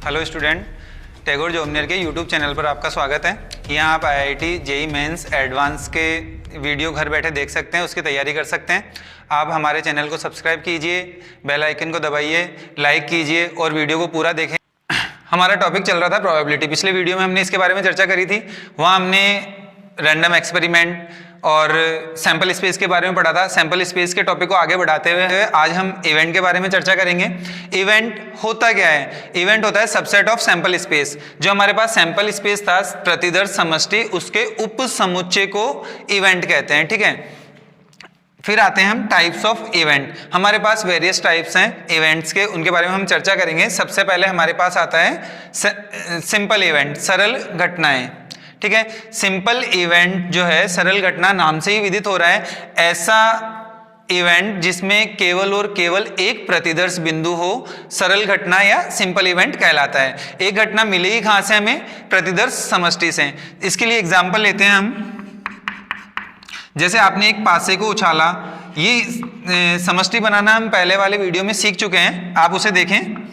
Hello student, Tagore जॉबनियर के YouTube channel पर आपका स्वागत है। यहाँ आप आईआईटी जेई मेंस एडवांस के वीडियो घर बैठे देख सकते हैं, उसकी तैयारी कर सकते हैं। आप हमारे चैनल को सब्सक्राइब कीजिए, बेल आइकन को दबाइए, लाइक कीजिए और वीडियो को पूरा देखें। हमारा टॉपिक चल रहा था प्रोबेबिलिटी। पिछले वीडियो में हमने इसके बारे में चर्चा करी थी। वहाँ हमने रैंडम एक्सपेरिमेंट और सैंपल स्पेस के बारे में पढ़ा था। सैंपल स्पेस के टॉपिक को आगे बढ़ाते हुए आज हम इवेंट के बारे में चर्चा करेंगे। इवेंट होता क्या है? इवेंट होता है सबसेट ऑफ सैंपल स्पेस। जो हमारे पास सैंपल स्पेस था प्रतिदर्श समष्टि, उसके उप समुच्चय को इवेंट कहते हैं। ठीक है, फिर आते हैं हम टाइप्स ऑफ इवेंट। हमारे पास वेरियस टाइप्स हैं इवेंट्स के, उनके बारे में हम चर्चा करेंगे। सबसे पहले हमारे पास आता है सिंपल इवेंट, सरल घटनाएं। ठीक है, सिंपल इवेंट जो है सरल घटना नाम से ही विदित हो रहा है। ऐसा इवेंट जिसमें केवल और केवल एक प्रतिदर्श बिंदु हो सरल घटना या सिंपल इवेंट कहलाता है। एक घटना मिलेगी कहां से? हमें प्रतिदर्श समष्टि से। इसके लिए एग्जांपल लेते हैं हम। जैसे आपने एक पासे को उछाला, ये समष्टि बनाना हम पहले वाले वीडियो में सीख चुके हैं, आप उसे देखें।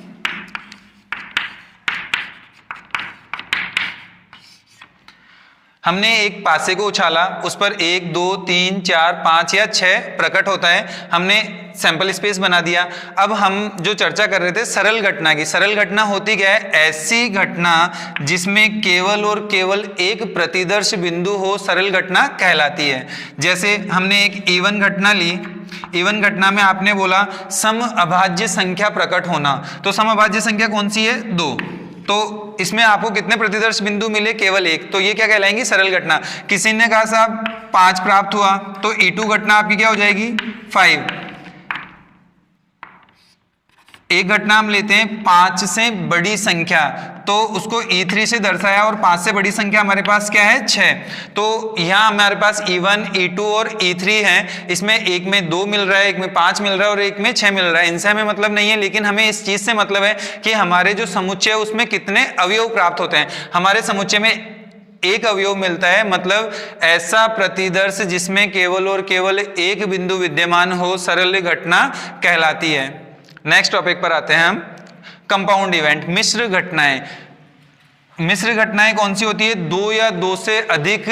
हमने एक पासे को उछाला, उस पर 1, 2, 3, 4, 5 या 6 प्रकट होता है। हमने सैंपल स्पेस बना दिया। अब हम जो चर्चा कर रहे थे सरल घटना की, सरल घटना होती क्या है? ऐसी घटना जिसमें केवल और केवल एक प्रतिदर्श बिंदु हो सरल घटना कहलाती है। जैसे हमने एक इवन घटना ली। इवन घटना में आपने बोला सम अभाज्य संख्या प्रकट होना, तो सम अभाज्य संख्या कौन सी है? 2। तो इसमें आपको कितने प्रतिदर्श बिंदु मिले? केवल एक। तो ये क्या कहलाएंगी? सरल घटना। किसी ने कहा साहब 5 प्राप्त हुआ, तो E2 घटना आपकी क्या हो जाएगी? 5। एक घटना हम लेते हैं 5 से बड़ी संख्या, तो उसको E3 से दर्शाया और 5 से बड़ी संख्या हमारे पास क्या है? 6। तो यहाँ हमारे पास E1, E2 और E3 हैं। इसमें एक में 2 मिल रहा है, एक में 5 मिल रहा है और एक में 6 मिल रहा है। इनसे हमें मतलब नहीं है, लेकिन हमें इस चीज से मतलब है कि हमारे जो समुच्चय है उसमें कितने अवयव प्राप्त होते हैं। हमारे समुच्चय में एक अवयव मिलता है, मतलब ऐसा प्रतिदर्श जिसमें केवल और केवल एक बिंदु विद्यमान हो सरल घटना कहलाती है। नेक्स्ट टॉपिक पर आते हैं हम, कंपाउंड इवेंट, मिश्र घटनाएं। मिश्र घटनाएं कौन सी होती है? 2 या 2 से अधिक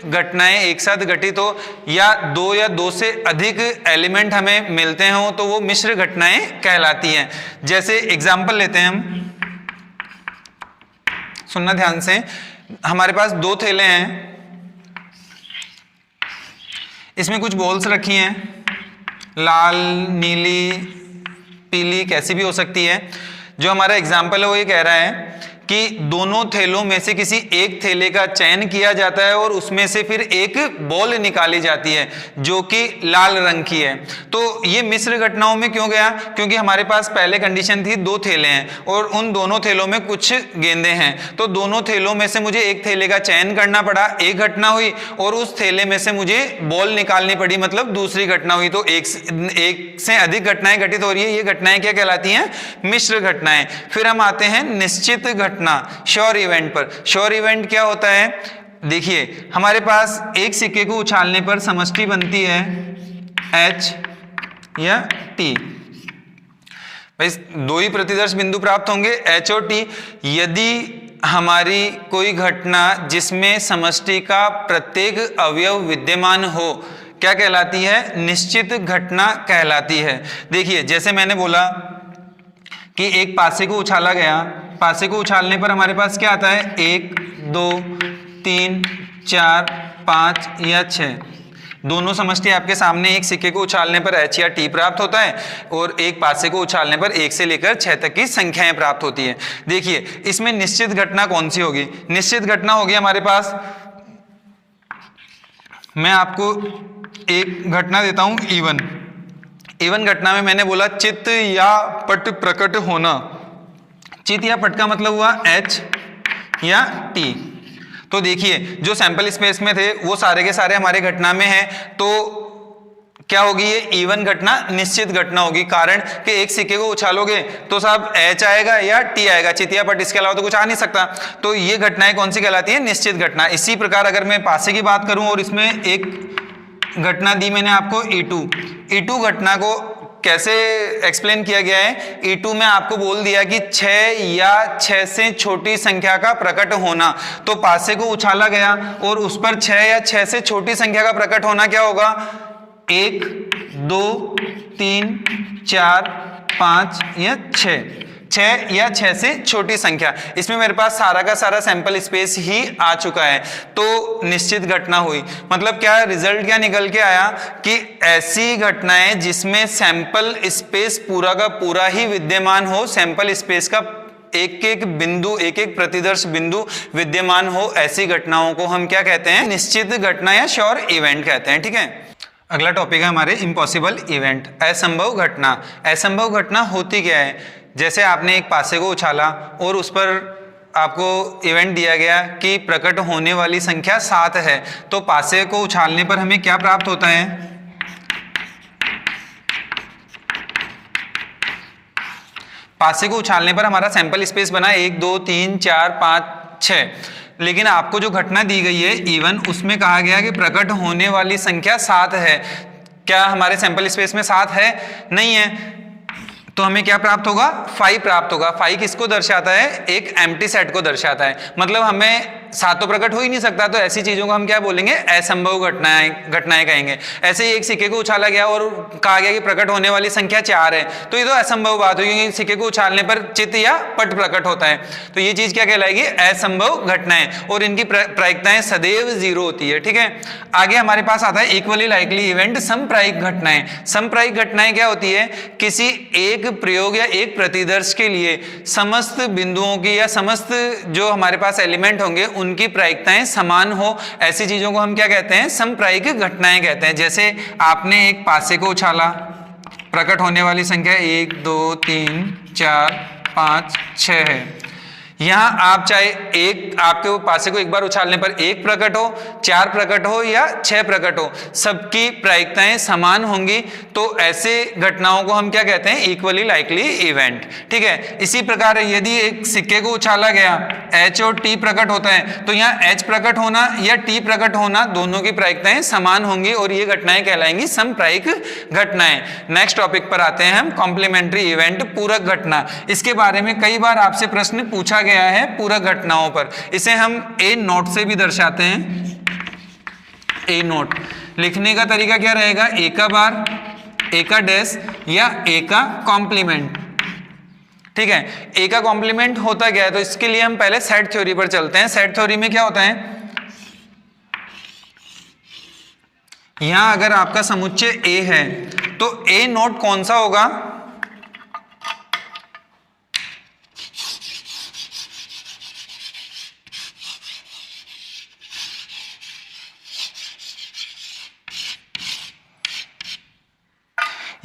घटनाएं एक साथ घटित हो, या 2 या 2 से अधिक एलिमेंट हमें मिलते हो, तो वो मिश्र घटनाएं कहलाती हैं। जैसे एग्जांपल लेते हैं हम, सुनना ध्यान से। हमारे पास 2 थैले हैं, इसमें कुछ बॉल्स रखी हैं, लाल, नीली, पीली, कैसी भी हो सकती है। जो हमारा एग्जाम्पल है वो ये कह रहा है कि दोनों थैलों में से किसी एक थैले का चयन किया जाता है और उसमें से फिर एक बॉल निकाली जाती है जो कि लाल रंग की है। तो ये मिश्र घटनाओं में क्यों गया? क्योंकि हमारे पास पहले कंडीशन थी 2 थैले हैं और उन दोनों थैलों में कुछ गेंदे हैं, तो दोनों थैलों में से मुझे एक थैले का चयन करना पड़ा, एक घटना हुई, और उस थैले में से मुझे बॉल निकालनी पड़ी, मतलब दूसरी घटना हुई। तो एक से अधिक घटनाएं घटित हो रही है, ये घटनाएं क्या कहलाती हैं? मिश्र घटनाएं। फिर हम आते हैं निश्चित घटना, श्योर इवेंट पर। श्योर इवेंट क्या होता है? देखिए, हमारे पास एक सिक्के को उछालने पर समष्टि बनती है H या T। भाई 2 ही प्रतिदर्श बिंदु प्राप्त होंगे, H और T। यदि हमारी कोई घटना जिसमें समष्टि का प्रत्येक अवयव विद्यमान हो, क्या कहलाती है? निश्चित घटना कहलाती है। देखिए, जैसे मैंने बोला कि एक पासे को उछाला गया, पासे को उछालने पर हमारे पास क्या आता है? 1, 2, 3, 4, 5 या 6। दोनों समष्टि आपके सामने। एक सिक्के को उछालने पर H या T प्राप्त होता है और एक पासे को उछालने पर 1 से लेकर 6 तक की संख्याएं प्राप्त होती है। देखिए, इसमें निश्चित घटना कौन सी होगी? निश्चित घटना होगी हमारे पास, मैं आपको एक घटना देता हूं, इवन घटना में मैंने बोला चित्त या पट प्रकट होना। चित्त या पट का मतलब हुआ H या T। तो देखिए, जो सैंपल स्पेस में थे वो सारे के सारे हमारे घटना में हैं, तो क्या होगी? ये इवन घटना निश्चित घटना होगी। कारण कि एक सिक्के को उछालोगे तो साहब H आएगा या T आएगा, चित्त या पट, इसके अलावा तो कुछ आ नहीं सकता। तो ये घटनाएं कौन सी कहलाती है? निश्चित घटना। इसी प्रकार अगर मैं पासे की बात करूं और इसमें एक घटना दी मैंने आपको E2 घटना को कैसे एक्सप्लेन किया गया है, E2 में आपको बोल दिया कि 6 या 6 से छोटी संख्या का प्रकट होना, तो पासे को उछाला गया और उस पर 6 या 6 से छोटी संख्या का प्रकट होना क्या होगा, 1 2 3 4 5 या 6 या 6 से छोटी संख्या। इसमें मेरे पास सारा का सारा सैंपल स्पेस ही आ चुका है, तो निश्चित घटना हुई। मतलब क्या रिजल्ट क्या निकल के आया कि ऐसी घटनाएं जिसमें सैंपल स्पेस पूरा का पूरा ही विद्यमान हो, सैंपल स्पेस का एक एक बिंदु, एक एक प्रतिदर्श बिंदु विद्यमान हो, ऐसी घटनाओं को हम क्या कहते हैं, निश्चित घटना या श्योर इवेंट कहते हैं। ठीक है, अगला टॉपिक है हमारे इम्पॉसिबल इवेंट, असंभव घटना। असंभव घटना होती क्या है, जैसे आपने एक पासे को उछाला और उस पर आपको इवेंट दिया गया कि प्रकट होने वाली संख्या 7 है, तो पासे को उछालने पर हमें क्या प्राप्त होता है, पासे को उछालने पर हमारा सैंपल स्पेस बना 1 2 3 4 5 6, लेकिन आपको जो घटना दी गई है E1, उसमें कहा गया कि प्रकट होने वाली संख्या 7 है। क्या हमारे सैंपल स्पेस में 7 है? नहीं है, तो हमें क्या प्राप्त होगा, 5 प्राप्त होगा। 5 किसको दर्शाता है, एक एम्प्टी सेट को दर्शाता है। मतलब हमें 7 तो प्रकट हो ही नहीं सकता, तो ऐसी चीजों को हम क्या बोलेंगे, असंभव घटनाएं कहेंगे। ऐसे ही एक सिक्के को उछाला गया और कहा गया कि प्रकट होने वाली संख्या 4 है, तो ये तो असंभव बात हुई, क्योंकि सिक्के को उछालने पर चित्त या पट प्रकट होता है, तो ये चीज क्या कहलाएगी, असंभव घटनाएं, और इनकी प्रायिकताएं सदैव 0 होती है। ठीक है, आगे हमारे पास आता है इक्वली लाइकली इवेंट, समप्रायिक घटनाएं। समप्रायिक घटनाएं क्या होती है, किसी एक प्रयोग या एक प्रतिदर्श के लिए समस्त बिंदुओं की या समस्त जो हमारे पास एलिमेंट होंगे उनकी प्रायिकताएं समान हो, ऐसी चीजों को हम क्या कहते हैं, समप्रायिक घटनाएं कहते हैं। जैसे आपने एक पासे को उछाला, प्रकट होने वाली संख्या 1 2 3 4 5 6 है। यहां आप चाहे एक, आपके पासे को एक बार उछालने पर 1 प्रकट हो, 4 प्रकट हो या 6 प्रकट हो, सबकी प्रायिकताएं समान होंगी, तो ऐसे घटनाओं को हम क्या कहते हैं, इक्वली लाइकली इवेंट। ठीक है, इसी प्रकार यदि एक सिक्के को उछाला गया, H और T प्रकट होता है, तो यहाँ H प्रकट होना या T प्रकट होना, दोनों की प्रायिकताएं समान होंगी, और ये घटनाएं कहलाएंगी समप्रायिक घटनाएं। नेक्स्ट टॉपिक पर आते हैं हम, कॉम्प्लीमेंट्री इवेंट, पूरक घटना। इसके बारे में कई बार आपसे प्रश्न पूछा गया है पूरक घटनाओं पर। इसे हम ए नोट से भी दर्शाते हैं, ए नोट। लिखने का तरीका क्या रहेगा, ए का बार, ए का डैश या ए का कॉम्प्लीमेंट। ठीक है, ए का कॉम्प्लीमेंट होता क्या है, तो इसके लिए हम पहले सेट थ्योरी पर चलते हैं। सेट थ्योरी में क्या होता है, यहां अगर आपका समुच्चय ए है, तो ए नोट कौन सा होगा,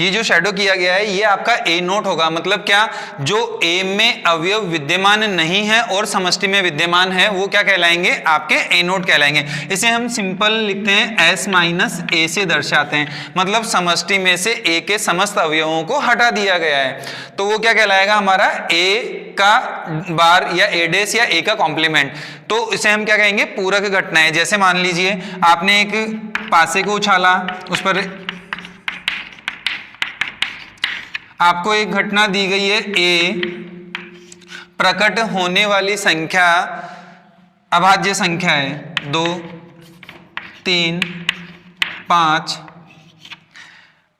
ये जो शैडो किया गया है ये आपका ए नोट होगा। मतलब क्या, जो ए में अवयव विद्यमान नहीं है और समष्टि में विद्यमान है, वो क्या कहलाएंगे, आपके ए नोट कहलाएंगे। इसे हम सिंपल लिखते हैं एस माइनस ए से दर्शाते हैं। मतलब समष्टि में से ए के समस्त अवयवों को हटा दिया गया है, तो वो क्या कहलाएगा, हमारा ए का बार या ए डेस या ए का कॉम्प्लीमेंट। तो इसे हम क्या कहेंगे, पूरक घटनाएं। जैसे मान लीजिए आपने एक पासे को उछाला, उस पर आपको एक घटना दी गई है ए, प्रकट होने वाली संख्या अभाज्य संख्या है 2 3 5,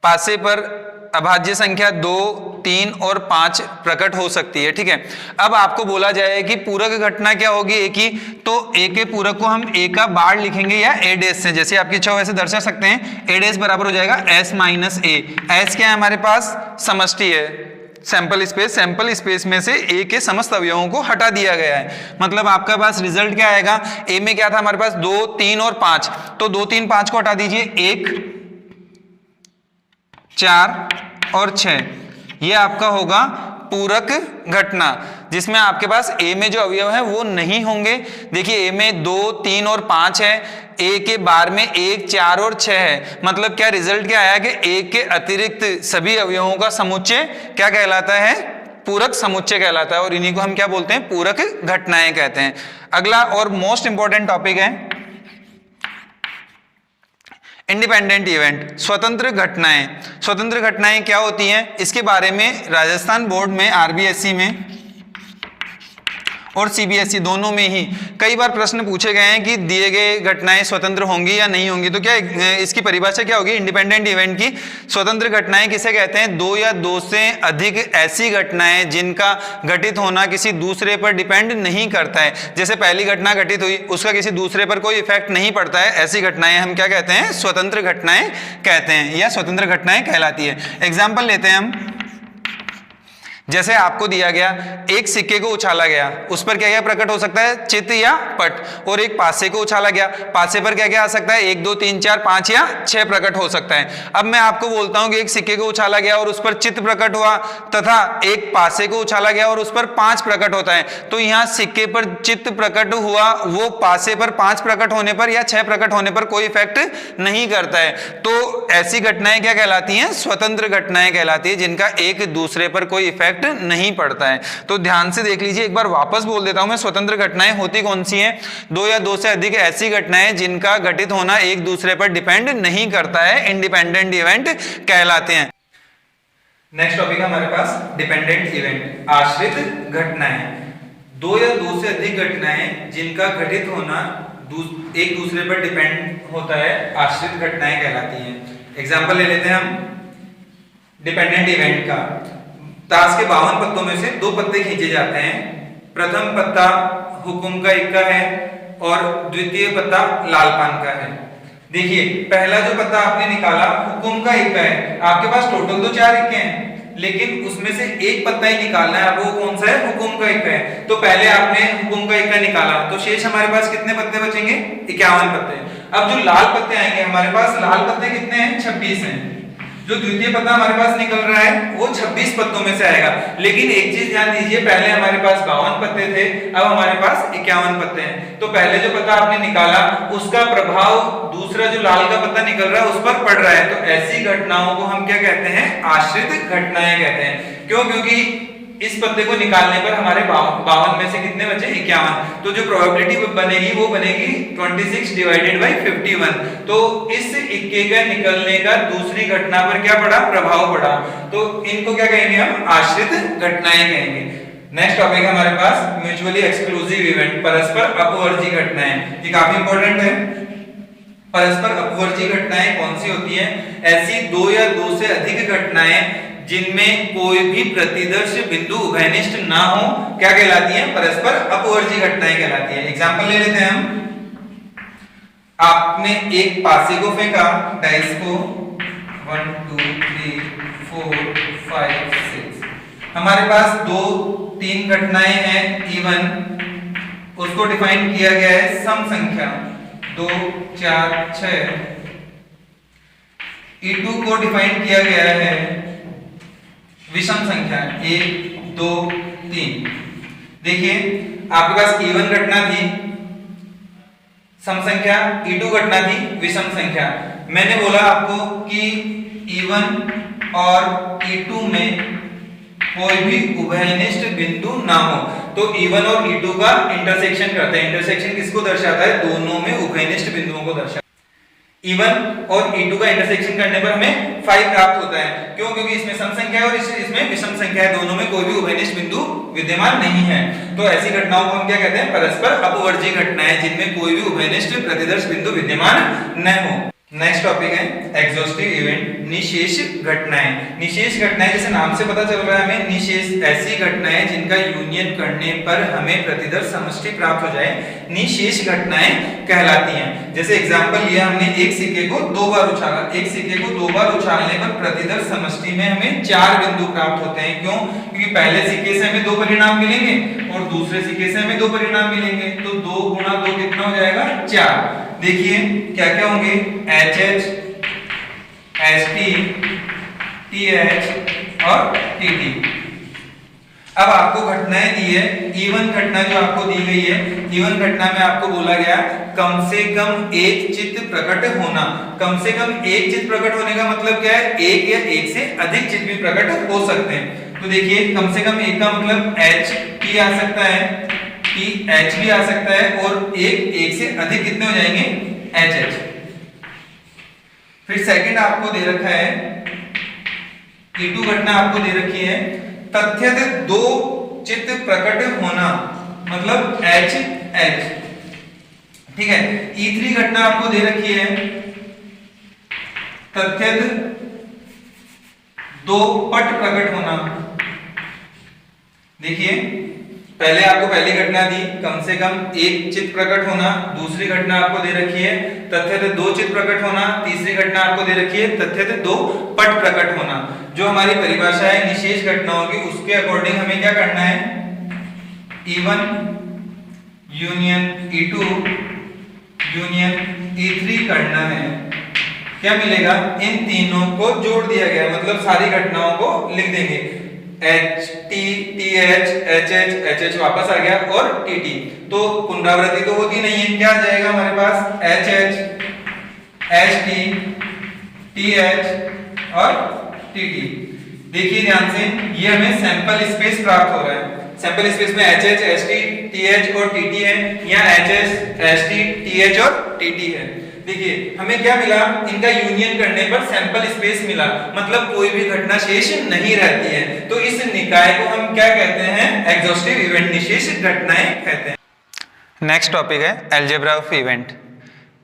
पासे पर अभाज्य संख्या 2 3 और 5 प्रकट हो सकती है। ठीक है, अब आपको बोला जाए कि पूरक घटना क्या होगी ए की, तो ए के पूरक को हम ए का बार लिखेंगे या ए डेस से, जैसे आपकी इच्छा हो वैसे दर्शा सकते हैं। ए डेस बराबर हो जाएगा एस माइनस ए। एस क्या है, हमारे पास समष्टि है, सैंपल स्पेस, सैंपल स्पेस में से ए के समस्त अवयवों को हटा दिया गया है। मतलब आपका पास रिजल्ट क्या आएगा, ए में क्या था हमारे पास 2 3 और 5, तो 2 3 5 को हटा दीजिए, 1 4 और 6, ये आपका होगा पूरक घटना, जिसमें आपके पास ए में जो अवयव है वो नहीं होंगे। देखिए ए में 2 3 और 5 है, ए के बार में 1 4 और 6 है। मतलब क्या रिजल्ट क्या आया कि ए के अतिरिक्त सभी अवयवों का समुच्चय क्या कहलाता है, पूरक समुच्चय कहलाता है, और इन्हीं को हम क्या बोलते हैं, पूरक घटनाएं कहते हैं। अगला और मोस्ट इंपॉर्टेंट टॉपिक है इंडिपेंडेंट इवेंट, स्वतंत्र घटनाएं। स्वतंत्र घटनाएं क्या होती हैं, इसके बारे में राजस्थान बोर्ड में, आरबीएसई में और सीबीएसई दोनों में ही कई बार प्रश्न पूछे गए हैं कि दिए गए घटनाएं स्वतंत्र होंगी या नहीं होंगी। तो क्या इसकी परिभाषा क्या होगी इंडिपेंडेंट इवेंट की? स्वतंत्र घटनाएं किसे कहते हैं? दो या दो से अधिक ऐसी घटनाएं जिनका घटित होना किसी दूसरे पर डिपेंड नहीं करता है। जैसे पहली घटना घटित हुई, उसका किसी दूसरे पर कोई इफेक्ट नहीं पड़ता है, ऐसी घटनाएं हम क्या कहते हैं? स्वतंत्र घटनाएं कहते हैं या स्वतंत्र घटनाएं कहलाती है। एग्जाम्पल लेते हैं हम, जैसे आपको दिया गया एक सिक्के को उछाला गया, उस पर क्या क्या प्रकट हो सकता है? चित्त या पट। और एक पासे को उछाला गया, पासे पर क्या क्या आ सकता है? 1 2 3 4 5 या 6 प्रकट हो सकता है। अब मैं आपको बोलता हूं कि एक सिक्के को उछाला गया और उस पर चित्त प्रकट हुआ, तथा एक पासे को उछाला गया और उस पर 5 प्रकट होता है। तो यहां सिक्के पर चित्त प्रकट हुआ, वो पासे पर 5 प्रकट होने पर या 6 प्रकट होने पर कोई इफेक्ट नहीं करता है। तो ऐसी घटनाएं क्या कहलाती हैं? स्वतंत्र घटनाएं कहलाती है, जिनका एक दूसरे पर कोई इफेक्ट नहीं पड़ता है। तो ध्यान से देख लीजिए, एक बार वापस बोल देता हूं मैं, स्वतंत्र घटनाएं होती कौन सी हैं? दो या दो से अधिक ऐसी घटनाएं जिनका घटित होना एक दूसरे पर डिपेंड नहीं करता है, इंडिपेंडेंट इवेंट कहलाते हैं। नेक्स्ट टॉपिक हमारे पास डिपेंडेंट इवेंट, आश्रित घटनाएं। दो या दो से अधिक घटनाएं जिनका घटित होना एक दूसरे पर डिपेंड होता है, आश्रित घटनाएं कहलाती हैं। एग्जाम्पल ले लेते हैं हम डिपेंडेंट इवेंट का। ताश के 52 पत्तों में से 2 पत्ते खींचे जाते हैं। प्रथम पत्ता हुकुम का इक्का है और द्वितीय पत्ता लाल पान का है। देखिए, पहला जो पत्ता आपने निकाला हुकुम का इक्का है, आपके पास टोटल तो 4 इक्के हैं, लेकिन उसमें से एक पत्ता ही निकालना है। अब वो कौन सा है? हुकुम का इक्का है। तो पहले आपने हुकुम का इक्का निकाला, तो शेष हमारे पास कितने पत्ते बचेंगे? 51 पत्ते। अब जो लाल पत्ते आएंगे हमारे पास, लाल पत्ते कितने हैं? 26 हैं। जो द्वितीय पत्ता हमारे पास निकल रहा है वो 26 पत्तों में से आएगा। लेकिन एक चीज ध्यान दीजिए, पहले हमारे पास 52 पत्ते थे, अब हमारे पास 51 पत्ते हैं। तो पहले जो पत्ता आपने निकाला उसका प्रभाव दूसरा जो लाल का पत्ता निकल रहा है उस पर पड़ रहा है। तो ऐसी घटनाओं को हम क्या कहते हैं? आश्रित घटनाएं कहते हैं। क्यों? क्योंकि इस पत्ते को निकालने पर हमारे 52 में से कितने बचे? 51। तो जो प्रोबेबिलिटी बनेगी वो बनेगी 26 डिवाइडेड बाई 51। तो इस इक्के का निकलने का दूसरी घटना पर क्या पड़ा? प्रभाव पड़ा। तो इनको क्या कहेंगे हम? आश्रित घटनाएं कहेंगे। नेक्स्ट टॉपिक हमारे पास म्यूचुअली एक्सक्लूसिव इवेंट, परस्पर अपवर्जी घटनाएं। ये काफी इंपॉर्टेंट है। परस्पर अपवर्जी घटनाएं कौन सी होती हैं? ऐसी दो या दो से अधिक घटनाएं जिनमें कोई भी प्रतिदर्श बिंदु उभयनिष्ठ ना हो, क्या कहलाती हैं? परस्पर अपवर्जी घटनाएं कहलाती हैं। एग्जांपल ले लेते हैं हम। आपने एक पासे को फेंका, डाइस को, 1 2 3 4 5 6। हमारे पास 2 3 घटनाएं हैं इवन, उसको डिफाइन किया गया है सम संख्या 2 4 6। E2 को डिफाइन किया गया है विषम संख्या 1 2 3। देखिए, आपके पास E1 घटना थी सम संख्या, E2 घटना थी विषम संख्या। मैंने बोला आपको कि E1 और E2 में कोई भी उभयनिष्ठ बिंदु ना हो, तो E1 और E2 का इंटरसेक्शन करते हैं। इंटरसेक्शन किसको दर्शाता है? दोनों में उभयनिष्ठ बिंदुओं को दर्शाता है। E1 और E2 का इंटरसेक्शन करने पर हमें 5 प्राप्त होता है। क्यों? क्योंकि इसमें सम संख्या है और इसमें विषम संख्या है, दोनों में कोई भी उभयनिष्ठ बिंदु विद्यमान नहीं है। तो ऐसी घटनाओं को हम क्या कहते हैं? परस्पर अपवर्जी घटनाएं, जिनमें कोई भी उभयनिष्ठ प्रतिदर्श बिंदु विद्यमान न हो। नेक्स्ट टॉपिक है एग्जॉस्टिव इवेंट, निशेष घटनाएं। निशेष घटनाएं, जैसे नाम से पता चल रहा है हमें, निशेष ऐसी घटनाएं जिनका यूनियन करने पर हमें प्रतिदर्श समष्टि प्राप्त हो जाए, निशेष घटनाएं कहलाती हैं। जैसे एग्जांपल लिया हमने, एक सिक्के को 2 बार उछाला, एक सिक्के को 2 बार उछालने पर प्रतिदर्श समष्टि में हमें 4 बिंदु प्राप्त होते हैं। क्यों? क्योंकि पहले सिक्के से हमें 2 परिणाम मिलेंगे और दूसरे सिक्के से हमें 2 परिणाम मिलेंगे, तो 2 गुणा 2 कितना हो जाएगा? 4। देखिए क्या क्या होंगे? HH, HT, TH और TT। अब आपको घटनाएं दी है, E1 घटना जो आपको दी गई है, E1 घटना में आपको बोला गया कम से कम एक चित्त प्रकट होना। कम से कम एक चित्त प्रकट होने का मतलब क्या है? एक या एक से अधिक चित्त भी प्रकट हो सकते हैं। तो देखिए, कम से कम एक का मतलब HT आ सकता है, TH भी आ सकता है, और एक से अधिक कितने हो जाएंगे? HH। फिर सेकंड आपको दे रखा है E2 घटना आपको दे रखी है, तथ्यत दो चित्त प्रकट होना, मतलब H H, ठीक है। E3 घटना आपको दे रखी है, तथ्यत दो पट प्रकट होना। देखिए पहले आपको पहली घटना दी कम से कम एक चित्त प्रकट होना, दूसरी घटना आपको दे रखी है तथ्यत दो चित्त प्रकट होना, तीसरी घटना आपको दे रखी है तथ्यत दो पट प्रकट होना। जो हमारी परिभाषा है निशेष घटनाओं की, उसके अकॉर्डिंग हमें क्या करना है, E1 union E2 union E3 करना है। क्या मिलेगा, इन तीनों को जोड़ दिया गया, मतलब सारी घटनाओं को लिख देंगे, H T T H H H H H वापस आ गया और T T, तो पुनरावृत्ति तो होती नहीं है, क्या आ जाएगा हमारे पास H H H T T H और T T। देखिए ध्यान से, ये हमें सैंपल स्पेस प्राप्त हो रहा है, सैंपल स्पेस में H H H T T H और T T है, यहाँ H H H T T H और T T है। देखिए हमें क्या मिला, इनका यूनियन करने पर सैंपल स्पेस मिला, मतलब कोई भी घटना शेष नहीं रहती है। तो इस निकाय को हम क्या कहते हैं, एग्जॉस्टिव इवेंट, निशेष घटनाएं कहते हैं। नेक्स्ट टॉपिक है अलजेब्रा ऑफ इवेंट,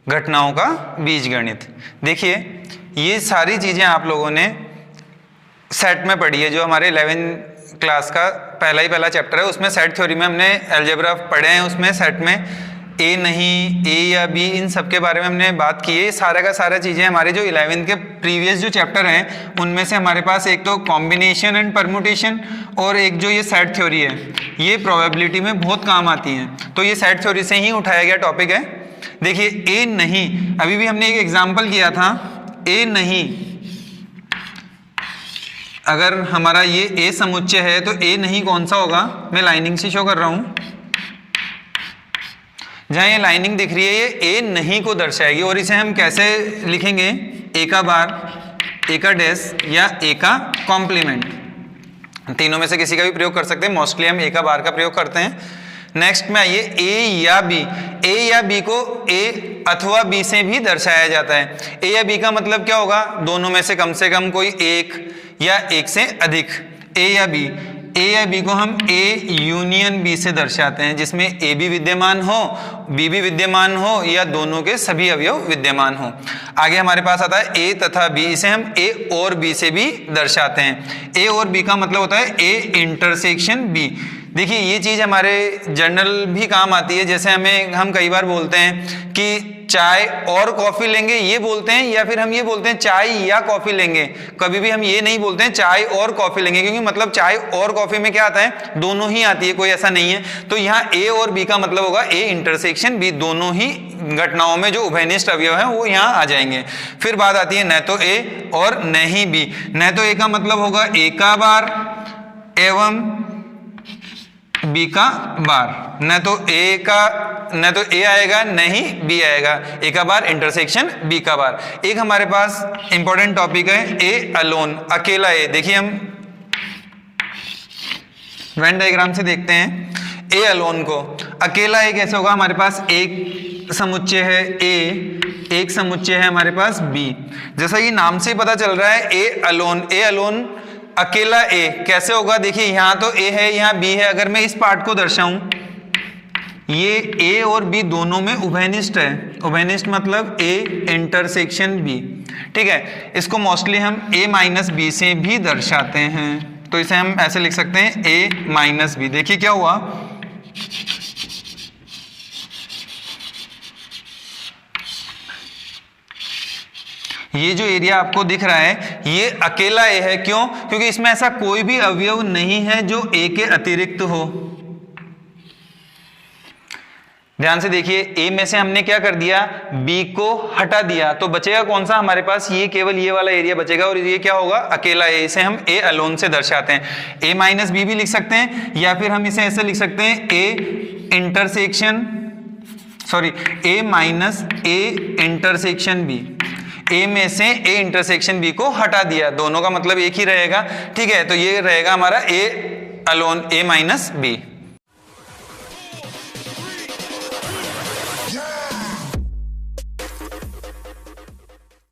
घटनाओं का बीजगणित। देखिए ये सारी चीजें आप लोगों ने सेट में पढ़ी है, जो हमारे 11th क्लास का पहला चैप्टर है, उसमें सेट थ्योरी में हमने अलजेब्रा पढ़े हैं। उसमें सेट में ए नहीं, ए या बी, इन सब के बारे में हमने बात की है। सारा का सारा चीज़ें हमारे जो 11th के प्रीवियस जो चैप्टर हैं उनमें से हमारे पास एक तो कॉम्बिनेशन एंड परम्यूटेशन और एक जो ये सेट थ्योरी है, ये प्रोबेबिलिटी में बहुत काम आती हैं। तो ये सेट थ्योरी से ही उठाया गया टॉपिक है। देखिए ए नहीं, अभी भी हमने एक एग्जाम्पल किया था, ए नहीं, अगर हमारा ये ए समुच्चय है तो ए नहीं कौन सा होगा, मैं लाइनिंग से शो कर रहा हूँ, जहाँ ये लाइनिंग दिख रही है ये ए नहीं को दर्शाएगी। और इसे हम कैसे लिखेंगे, ए का बार, ए का डैश या ए का कॉम्प्लीमेंट, तीनों में से किसी का भी प्रयोग कर सकते हैं, मोस्टली हम ए का बार का प्रयोग करते हैं। नेक्स्ट में आइए ए या बी, ए या बी को ए अथवा बी से भी दर्शाया जाता है। ए या बी का मतलब क्या होगा, दोनों में से कम कोई एक या एक से अधिक, ए या बी। ए या बी को हम ए यूनियन बी से दर्शाते हैं, जिसमें ए भी विद्यमान हो, बी भी विद्यमान हो या दोनों के सभी अवयव विद्यमान हो। आगे हमारे पास आता है ए तथा बी, इसे हम ए और बी से भी दर्शाते हैं। ए और बी का मतलब होता है ए इंटरसेक्शन बी। देखिए ये चीज़ हमारे जर्नल भी काम आती है, जैसे हम कई बार बोलते हैं कि चाय और कॉफ़ी लेंगे, ये बोलते हैं, या फिर हम ये बोलते हैं चाय या कॉफ़ी लेंगे। कभी भी हम ये नहीं बोलते हैं चाय और कॉफ़ी लेंगे, क्योंकि मतलब चाय और कॉफ़ी में क्या आता है, दोनों ही आती है, कोई ऐसा नहीं है। तो यहाँ ए और बी का मतलब होगा ए इंटरसेक्शन बी, दोनों ही घटनाओं में जो उभयनिष्ठ अवयव है वो यहाँ आ जाएंगे। फिर बात आती है न तो ए और न ही बी। न तो ए का मतलब होगा ए का बार एवं बी का बार, न तो ए आएगा न ही बी आएगा, ए का बार इंटरसेक्शन बी का बार। एक हमारे पास इंपॉर्टेंट टॉपिक है ए अलोन, अकेला ए। देखिए हम वेन डायग्राम से देखते हैं ए अलोन को, अकेला ए कैसे होगा, हमारे पास एक समुच्चय है ए, एक समुच्चय है हमारे पास बी। जैसा कि नाम से पता चल रहा है ए अलोन अकेला ए कैसे होगा। देखिए यहाँ तो ए है, यहाँ बी है, अगर मैं इस पार्ट को दर्शाऊं, ये ए और बी दोनों में उभयनिष्ठ है। उभयनिष्ठ मतलब ए इंटरसेक्शन बी, ठीक है। इसको मोस्टली हम ए माइनस बी से भी दर्शाते हैं, तो इसे हम ऐसे लिख सकते हैं ए माइनस बी। देखिए क्या हुआ, ये जो एरिया आपको दिख रहा है ये अकेला ए है। क्यों? क्योंकि इसमें ऐसा कोई भी अवयव नहीं है जो ए के अतिरिक्त हो। ध्यान से देखिए, ए में से हमने क्या कर दिया, बी को हटा दिया, तो बचेगा कौन सा हमारे पास, ये केवल ये वाला एरिया बचेगा, और ये क्या होगा, अकेला ए। इसे हम ए अलोन से दर्शाते हैं। ए माइनस बी भी लिख सकते हैं, या फिर हम इसे ऐसे लिख सकते हैं ए माइनस ए इंटरसेक्शन बी। ए में से ए इंटरसेक्शन बी को हटा दिया, दोनों का मतलब एक ही रहेगा, ठीक है। तो ये रहेगा हमारा A alone, A minus B.